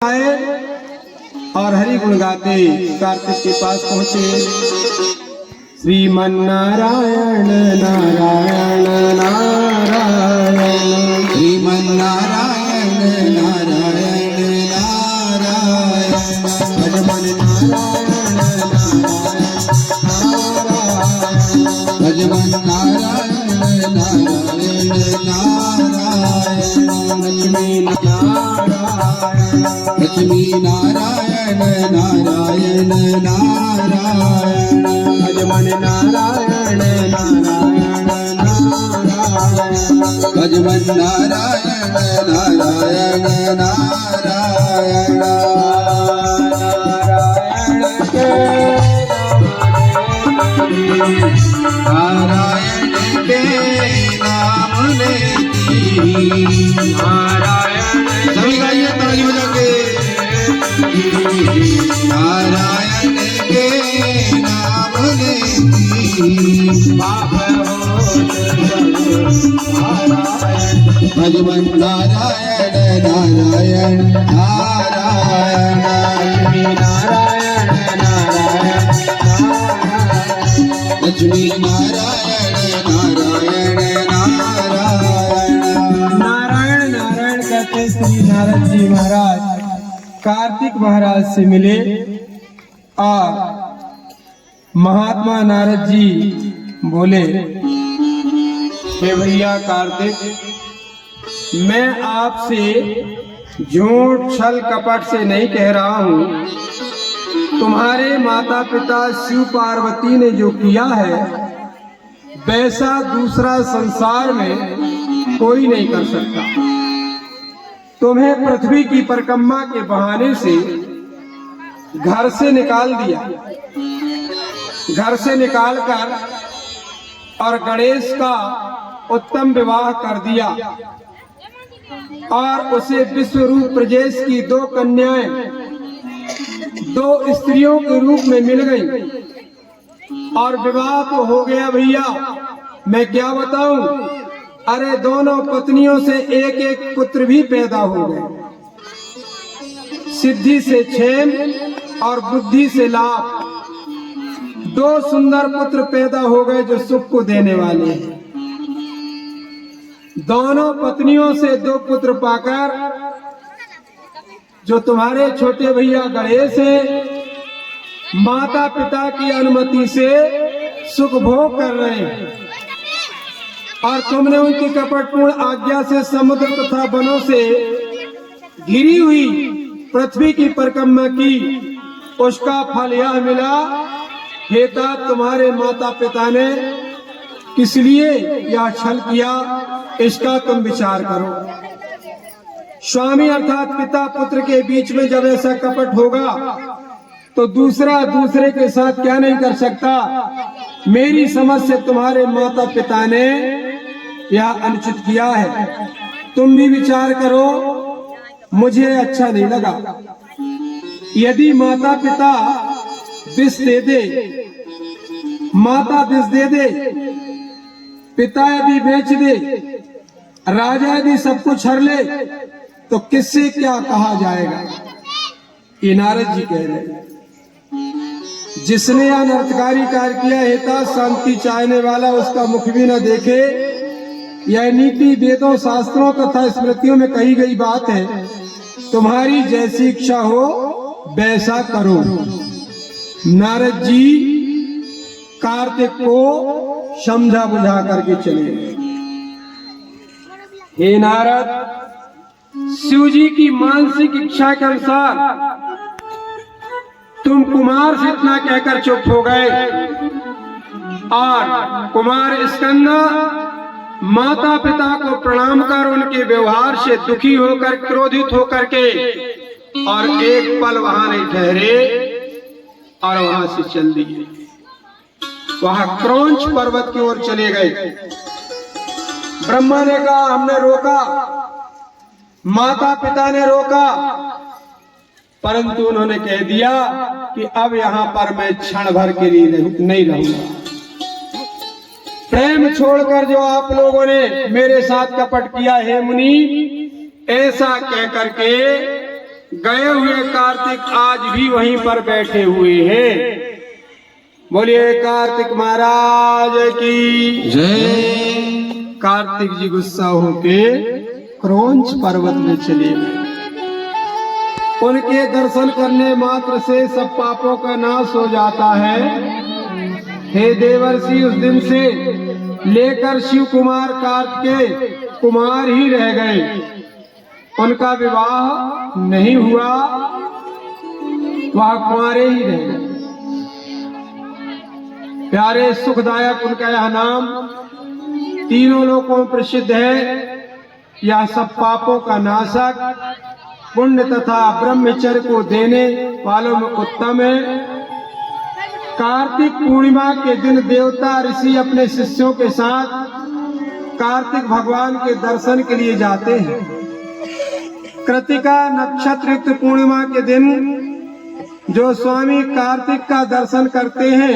आए और हरि गुण गाते कार्तिक के पास पहुंचे। श्रीमन्नारायण नारायण नारायण, श्रीमन्नारायण नारायण नारायण, भजमन नारायण नारायण, भजमन नारायण नारायण नारायण, लक्ष्मी नारायण, लक्ष्मी नारायण नारायण नारायण, भजमन नारायण नारायण नारायण, भजमन नारायण नारायण नारायण, नारायण के नारायण के नाम लेती, नारायण सभी गाइए ताली बजा के, नारायण के नाम लेती, पाप होत नारायण, भजमन नारायण नारायण नारायण, नारायण नारायण लक्ष्मी नारायण नारायण नारायण, नारायण नारायण कहते श्री नारद जी महाराज कार्तिक महाराज से मिले और महात्मा नारद जी बोले, हे भैया कार्तिक, मैं आपसे झूठ छल कपट से नहीं कह रहा हूँ। तुम्हारे माता पिता शिव पार्वती ने जो किया है वैसा दूसरा संसार में कोई नहीं कर सकता। तुम्हें पृथ्वी की परिक्रमा के बहाने से घर से निकाल दिया, घर से निकालकर और गणेश का उत्तम विवाह कर दिया और उसे विश्वरूप ब्रजेश की दो कन्याएं दो स्त्रियों के रूप में मिल गई और विवाह तो हो गया भैया। मैं क्या बताऊं, अरे दोनों पत्नियों से एक एक पुत्र भी पैदा हो गए। सिद्धि से क्षेम और बुद्धि से लाभ, दो सुंदर पुत्र पैदा हो गए जो सुख को देने वाले हैं। दोनों पत्नियों से दो पुत्र पाकर जो तुम्हारे छोटे भैया गणेश हैं, माता पिता की अनुमति से सुख भोग कर रहे हैं और तुमने उनकी कपटपूर्ण आज्ञा से समुद्र तथा वनों से घिरी हुई पृथ्वी की परिक्रमा की। उसका फल यह मिला, हे तात, तुम्हारे माता पिता ने किस लिए यह छल किया, इसका तुम विचार करो। स्वामी अर्थात पिता पुत्र के बीच में जब ऐसा कपट होगा तो दूसरा दूसरे के साथ क्या नहीं कर सकता। मेरी समझ से तुम्हारे माता पिता ने यह अनुचित किया है। तुम भी विचार करो, मुझे अच्छा नहीं लगा। यदि माता पिता विष दे दे, माता विष दे दे, पिता यदि बेच दे, राजा यदि सब कुछ हर ले, तो किससे क्या कहा जाएगा। ये नारद जी कह रहे हैं, जिसने अनर्थकारी कार्य किया, हेता शांति चाहने वाला उसका मुख भी न देखे। यह नीति वेदों शास्त्रों तथा स्मृतियों में कही गई बात है। तुम्हारी जैसी इच्छा हो वैसा करो। नारद जी कार्तिक को समझा बुझा करके चले। हे नारद, शिव जी की मानसिक इच्छा के अनुसार तुम कुमार से इतना कहकर चुप हो गए और कुमार स्कंद माता पिता को प्रणाम कर उनके व्यवहार से दुखी होकर क्रोधित होकर के और एक पल वहां नहीं ठहरे और वहां से चल दिए। वहां क्रौंच पर्वत की ओर चले गए। ब्रह्मा ने कहा हमने रोका, माता पिता ने रोका, परंतु उन्होंने कह दिया कि अब यहां पर मैं क्षण भर के लिए नहीं रहूंगा। प्रेम छोड़कर जो आप लोगों ने मेरे साथ कपट किया, हे मुनि, ऐसा कह करके गए हुए कार्तिक आज भी वहीं पर बैठे हुए हैं। बोलिए कार्तिक महाराज की जय। कार्तिक जी गुस्सा होके क्रौंच पर्वत में चले गए। उनके दर्शन करने मात्र से सब पापों का नाश हो जाता है। हे देवर्षि, उस दिन से लेकर शिव कुमार कार्तिकेय कुमार ही रह गए। उनका विवाह नहीं हुआ, वह कुंवारे ही रह गए। प्यारे सुखदायक उनका यह नाम तीनों लोकों में प्रसिद्ध है। यह सब पापों का नाशक, पुण्य तथा ब्रह्मचर्य को देने वालों में उत्तम है। कार्तिक पूर्णिमा के दिन देवता ऋषि अपने शिष्यों के साथ कार्तिक भगवान के दर्शन के लिए जाते हैं। कृतिका नक्षत्र युक्त पूर्णिमा के दिन जो स्वामी कार्तिक का दर्शन करते हैं,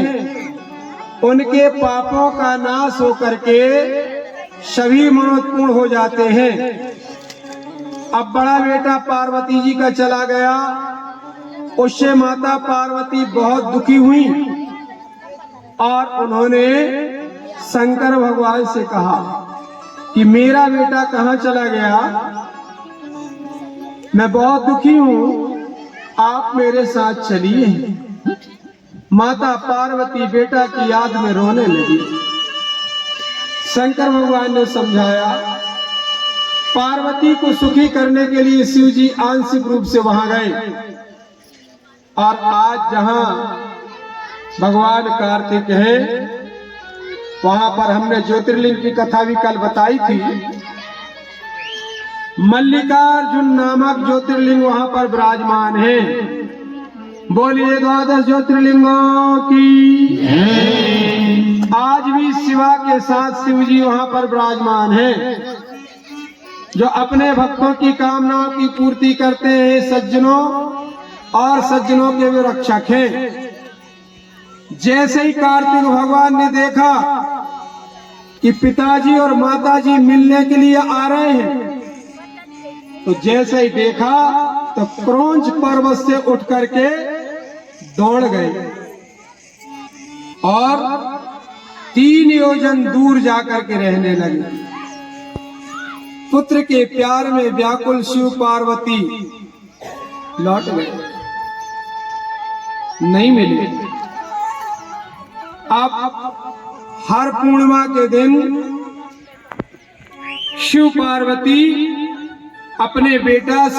उनके पापों का नाश होकर के सभी मनोत्पूर्ण हो जाते हैं। अब बड़ा बेटा पार्वती जी का चला गया, उससे माता पार्वती बहुत दुखी हुई और उन्होंने शंकर भगवान से कहा कि मेरा बेटा कहाँ चला गया, मैं बहुत दुखी हूँ, आप मेरे साथ चलिए। माता पार्वती बेटा की याद में रोने लगी। शंकर भगवान ने समझाया, पार्वती को सुखी करने के लिए शिव जी आंशिक रूप से वहां गए और आज जहां भगवान कार्तिक है, वहां पर हमने ज्योतिर्लिंग की कथा भी कल बताई थी। मल्लिकार्जुन नामक ज्योतिर्लिंग वहां पर विराजमान है। बोलिए द्वादश ज्योतिर्लिंगों की। आज भी शिवा के साथ शिव जी वहां पर विराजमान है, जो अपने भक्तों की कामनाओं की पूर्ति करते हैं, सज्जनों और सज्जनों के भी रक्षक हैं। जैसे ही कार्तिक भगवान ने देखा कि पिताजी और माताजी मिलने के लिए आ रहे हैं, तो जैसे ही देखा तो क्रौंच पर्वत से उठ करके दौड़ गए और 3 योजन दूर जाकर के रहने लगे। पुत्र के प्यार में व्याकुल शिव पार्वती लौट गए, नहीं मिले। अब हर पूर्णिमा के दिन शिव पार्वती अपने बेटा से